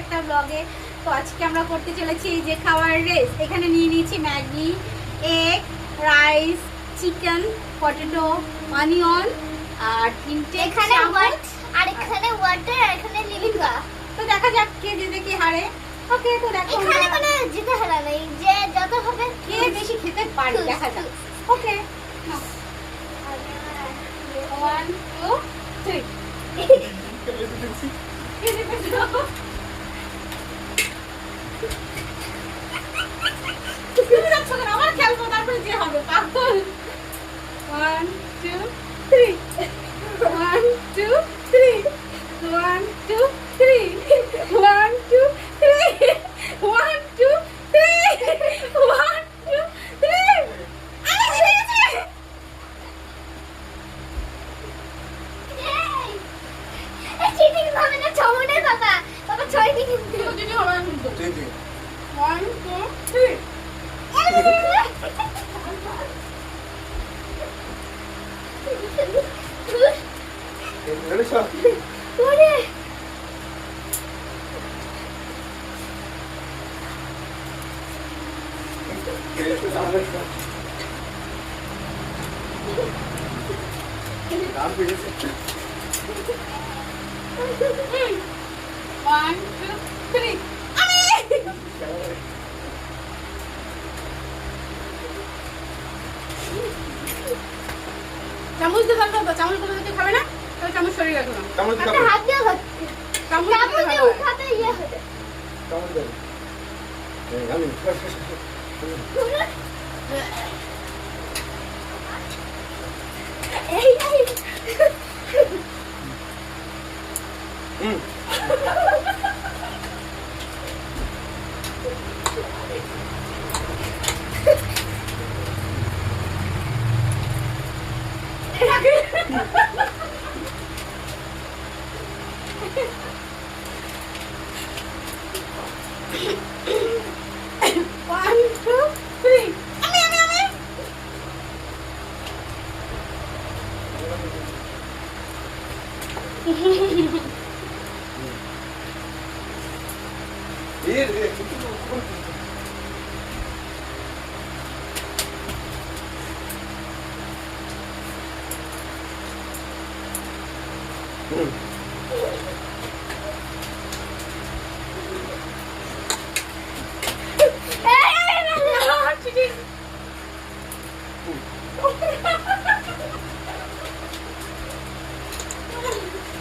একটা ব্লগে। তো আজকে আমরা করতে চলেছি এই যে খাওয়ার রেস। এখানে নিয়ে নিয়েছি Maggi, egg, rice, chicken, potato, onion আর 3টে এখানে ওয়াট আর এখানে ওয়াটার আর এখানে লিভিঙ্গা। তো দেখা যাক কে জিতে কে হারে। ওকে, তো দেখো এখানে কোনো জিতে হারা নেই, যে যত হবে কে বেশি খেতে পারে দেখা যাক। ওকে, নাও 1 2 3 আবার খেলবো, তারপরে যে হবে পাগল। 1 2 3 1 2 3 1 2 3 1 2 3 1 2 3 1 2 3 আমি জিতে গেছি। এই চিটিং হবে না, ছমনে বাবা বাবা ছয় দিন তুইও যদি হবে আমি জিতবো। জি জি 1 2 3 রেডি সব ওরে নাম পেয়েছে 1 2 3 আমি চামচ দিয়ে ভালো হবে। চামচ গুলো যদি খাবে না তাহলে চামচ সরিয়ে রাখো না। চামচ আপনি খাবে হাত দিয়ে হচ্ছে চামচ চামচ দিয়ে দিয়ে ভালো হয়। উঠাতে ইয়ে হবে। চামচ দেন আমি এই এই হুম One, two, three. আমি এর হুম